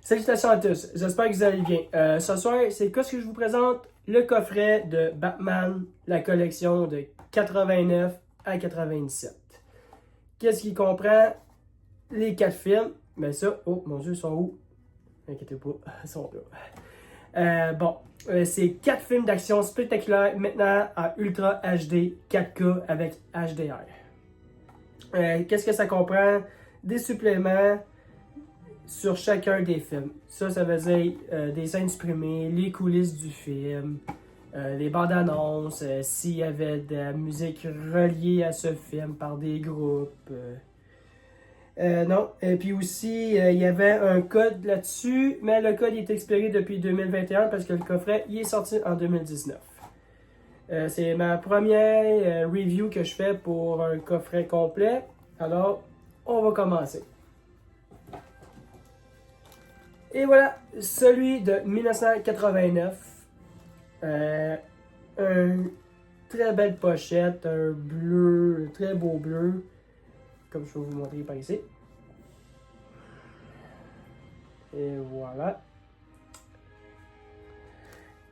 Salutations à tous, j'espère que vous allez bien. Ce soir, c'est quoi ce que je vous présente? Le coffret de Batman, la collection de 89 à 97. Qu'est-ce qui comprend? Les 4 films. Ben ça, oh mon Dieu, ils sont où? Inquiétez pas, ils sont là. C'est 4 films d'action spectaculaires maintenant en Ultra HD 4K avec HDR. Qu'est-ce que ça comprend? Des suppléments sur chacun des films. Ça veut dire des scènes supprimées, les coulisses du film, les bandes annonces, s'il y avait de la musique reliée à ce film par des groupes. Non. Et puis aussi, il y avait un code là-dessus, mais le code est expiré depuis 2021 parce que le coffret il est sorti en 2019. C'est ma première review que je fais pour un coffret complet. Alors, on va commencer. Et voilà, celui de 1989. Une très belle pochette, un bleu, un très beau bleu, comme je vais vous montrer par ici. Et voilà.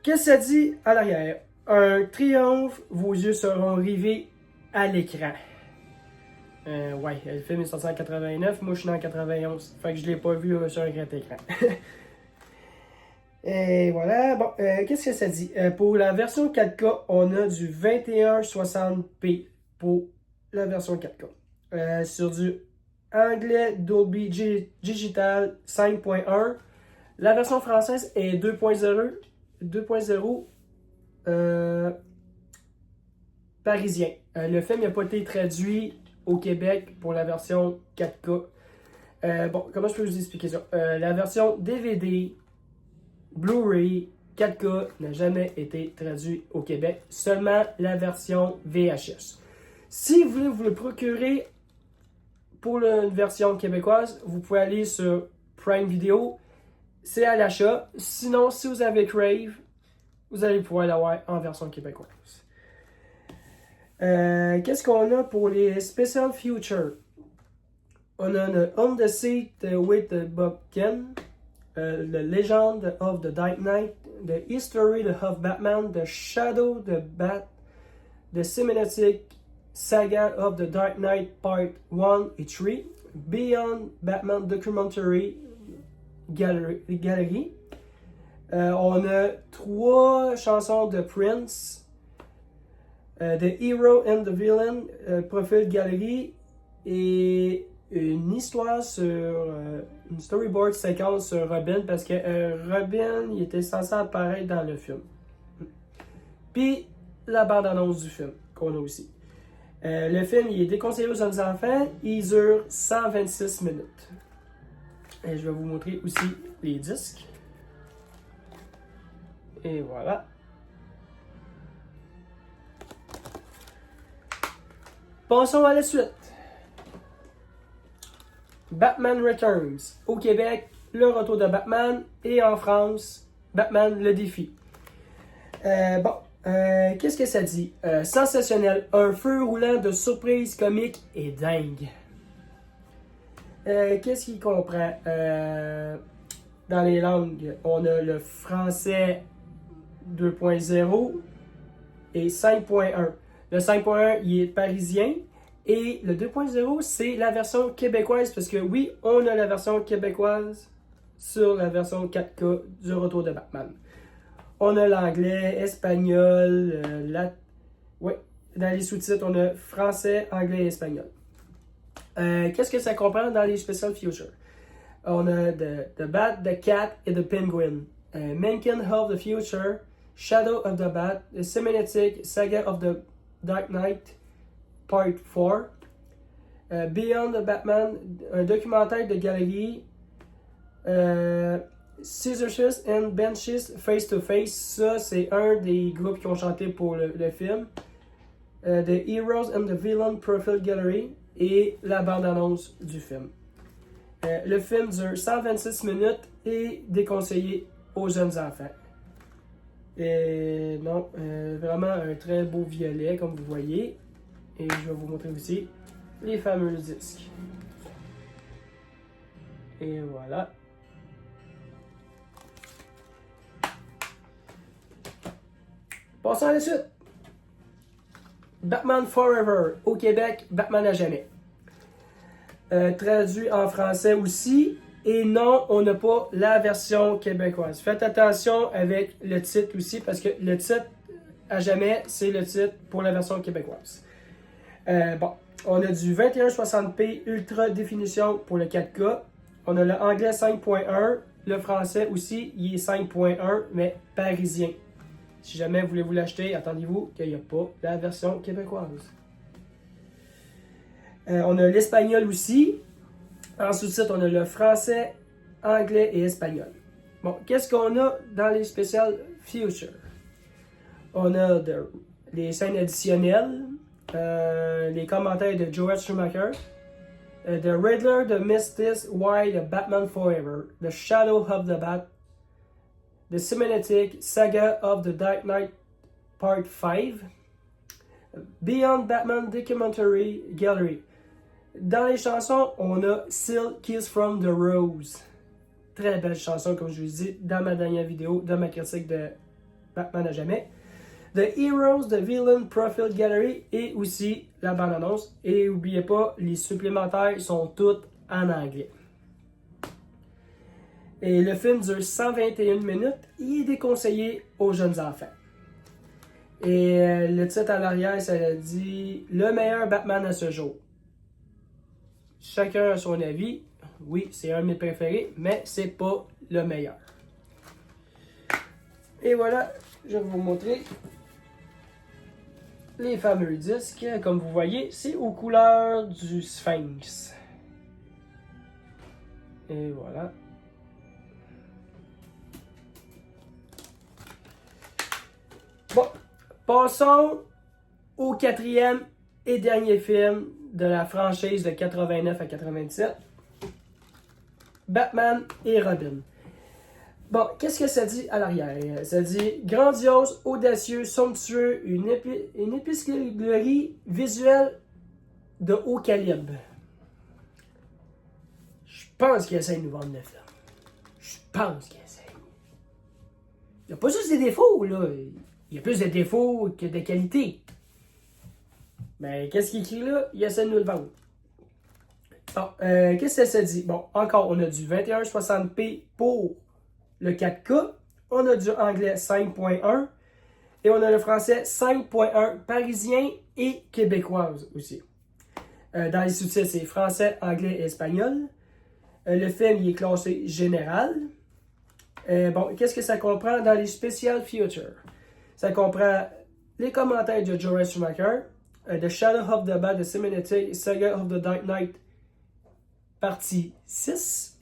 Qu'est-ce que ça dit à l'arrière? Un triomphe, vos yeux seront rivés à l'écran. Ouais, le film est sorti en 89, moi je suis né en 91, fait que je l'ai pas vu sur un grand écran. Et voilà, bon, qu'est-ce que ça dit? Pour la version 4K, on a du 2160p pour la version 4K. Sur du anglais Dolby Digital 5.1, la version française est 2.0 parisien. Le film n'a pas été traduit au Québec pour la version 4K. Bon, comment je peux vous expliquer ça? La version DVD, Blu-ray, 4K n'a jamais été traduit au Québec, seulement la version VHS. Si vous voulez vous le procurer pour la version québécoise, vous pouvez aller sur Prime Video, c'est à l'achat. Sinon, si vous avez Crave, vous allez pouvoir l'avoir en version québécoise. Qu'est-ce qu'on a pour les Special Features? On a le On the Seat with Bob Kane, The Legend of the Dark Knight, The History of Batman, The Shadow of the Bat, The Cinematic Saga of the Dark Knight Part 1 et 3, Beyond Batman Documentary Gallery. On a 3 chansons de Prince, The Hero and the Villain, Profile Gallery, et une histoire sur une storyboard séquence sur Robin parce que Robin il était censé apparaître dans le film. Puis la bande-annonce du film qu'on a aussi. Le film il est déconseillé aux jeunes enfants, il dure 126 minutes. Et je vais vous montrer aussi les disques. Et voilà. Passons à la suite. Batman Returns. Au Québec, le retour de Batman. Et en France, Batman le défi. Qu'est-ce que ça dit? Sensationnel. Un feu roulant de surprises comiques et dingue. Qu'est-ce qu'il comprend? Dans les langues, on a le français 2.0 et 5.1. Le 5.1, il est parisien. Et le 2.0, c'est la version québécoise, parce que oui, on a la version québécoise sur la version 4K du retour de Batman. On a l'anglais, espagnol, dans les sous-titres, on a français, anglais et espagnol. Qu'est-ce que ça comprend dans les Special Features? On a the Bat, the Cat et the Penguin. Mankin of the Future, Shadow of the Bat, The Cinematic Saga of the Dark Knight, Part 4, Beyond the Batman, un documentaire de galerie, Scissors and Benches Face to Face, ça c'est un des groupes qui ont chanté pour le film, The Heroes and the Villain Profile Gallery et la bande-annonce du film. Le film dure 126 minutes et déconseillé aux jeunes enfants. Et non, vraiment un très beau violet comme vous voyez. Et je vais vous montrer aussi les fameux disques. Et voilà. Passons à la suite. Batman Forever. Au Québec, Batman à jamais. Traduit en français aussi. Et non, on n'a pas la version québécoise. Faites attention avec le titre aussi, parce que le titre à jamais, c'est le titre pour la version québécoise. Bon, on a du 2160p Ultra Définition pour le 4K. On a le anglais 5.1. Le français aussi, il est 5.1, mais parisien. Si jamais vous voulez vous l'acheter, attendez-vous qu'il n'y a pas la version québécoise. On a l'espagnol aussi. En sous-titre, on a le français, anglais et espagnol. Bon, qu'est-ce qu'on a dans les Special Features? On a les scènes additionnelles, les commentaires de Joel Schumacher, The Riddler, The Mystics, Why, The Batman Forever, The Shadow of the Bat, The Cinematic Saga of the Dark Knight Part 5, Beyond Batman Documentary Gallery. Dans les chansons, on a Still Kiss from the Rose. Très belle chanson, comme je vous dis, dans ma dernière vidéo, dans ma critique de Batman à jamais. The Heroes, The Villain Profile Gallery et aussi la bande-annonce. Et n'oubliez pas, les supplémentaires sont toutes en anglais. Et le film dure 121 minutes. Il est déconseillé aux jeunes enfants. Et le titre à l'arrière, ça dit « Le meilleur Batman à ce jour ». Chacun a son avis. Oui, c'est un de mes préférés, mais c'est pas le meilleur. Et voilà, je vais vous montrer les fameux disques. Comme vous voyez, c'est aux couleurs du Sphinx. Et voilà. Bon, passons au quatrième et dernier film de la franchise de 89 à 97. Batman et Robin. Bon, qu'est-ce que ça dit à l'arrière? Ça dit grandiose, audacieux, somptueux, une épicerie visuelle de haut calibre. Je pense qu'il essaie de nous vendre le film. Je pense qu'il essaie. Il n'y a pas juste des défauts, là. Il y a plus de défauts que de qualité. Mais qu'est-ce qu'il écrit là? Il essaie de nous le vendre. Bon, qu'est-ce que ça dit? Bon, encore, on a du 2160p pour le 4K. On a du anglais 5.1. Et on a le français 5.1 parisien et québécoise aussi. Dans les sous-titres, c'est français, anglais et espagnol. Le film, il est classé général. Bon, qu'est-ce que ça comprend dans les special features? Ça comprend les commentaires de Joel Schumacher, The Shadow of the Bat, The Cinematic Saga of the Dark Knight, partie 6.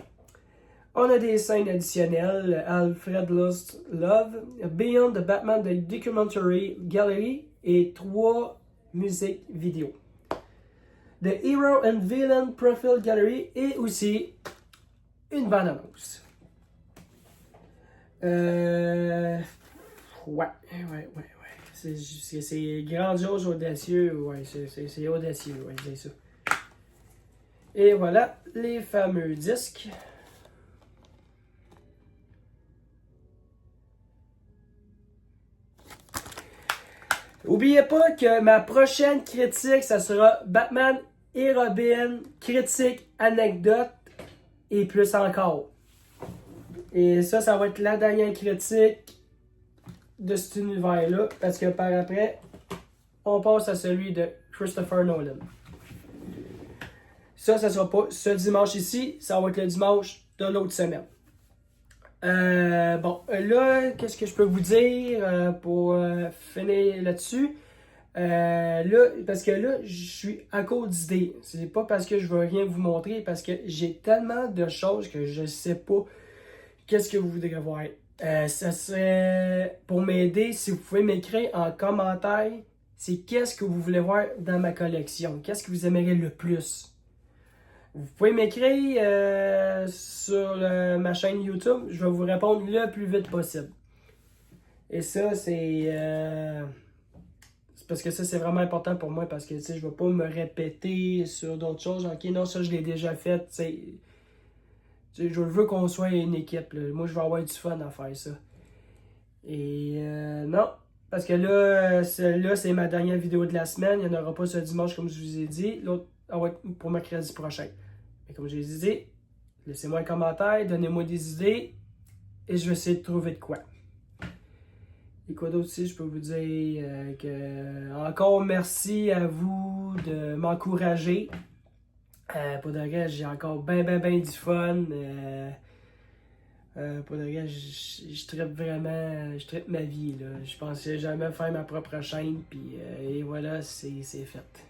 On a des scènes additionnelles, Alfred Lost Love, Beyond the Batman The Documentary Gallery et 3 musiques vidéo. The Hero and Villain Profile Gallery et aussi une bande-annonce. Ouais. C'est grandiose, audacieux. Ouais, c'est audacieux, ouais, c'est ça. Et voilà les fameux disques. N'oubliez pas que ma prochaine critique, ça sera Batman et Robin, critique, anecdote et plus encore. Et ça va être la dernière critique de cet univers-là, parce que par après, on passe à celui de Christopher Nolan. Ça sera pas ce dimanche ici, ça va être le dimanche de l'autre semaine. Bon, là, qu'est-ce que je peux vous dire pour finir là-dessus? Là, parce que là, je suis à court d'idées. C'est pas parce que je veux rien vous montrer, parce que j'ai tellement de choses que je sais pas qu'est-ce que vous voudrez voir. Ça serait pour m'aider, si vous pouvez m'écrire en commentaire, c'est qu'est-ce que vous voulez voir dans ma collection. Qu'est-ce que vous aimeriez le plus? Vous pouvez m'écrire sur ma chaîne YouTube. Je vais vous répondre le plus vite possible. Et ça, c'est parce que ça, c'est vraiment important pour moi. Parce que, tu sais, je ne vais pas me répéter sur d'autres choses. OK, non, ça, je l'ai déjà fait. Tu sais, je veux qu'on soit une équipe. Là. Moi, je vais avoir du fun à faire ça. Et non, Parce que là, celle-là, c'est ma dernière vidéo de la semaine. Il n'y en aura pas ce dimanche, comme je vous ai dit. L'autre, va être pour mercredi prochain. Mais comme je vous ai dit, laissez-moi un commentaire, donnez-moi des idées et je vais essayer de trouver de quoi. Et quoi d'autre aussi, je peux vous dire que encore merci à vous de m'encourager. Pour de vrai, j'ai encore ben du fun. Pour de vrai, je trippe vraiment, je trippe ma vie. Là. Je pensais jamais faire ma propre chaîne, puis et voilà, c'est fait.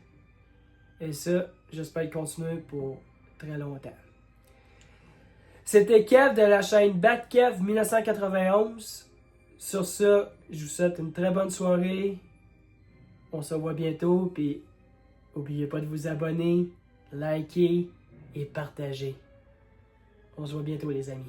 Et ça, j'espère continuer pour très longtemps. C'était Kev de la chaîne BatKev 1991. Sur ça, je vous souhaite une très bonne soirée. On se revoit bientôt, puis n'oubliez pas de vous abonner, liker et partager. On se voit bientôt les amis.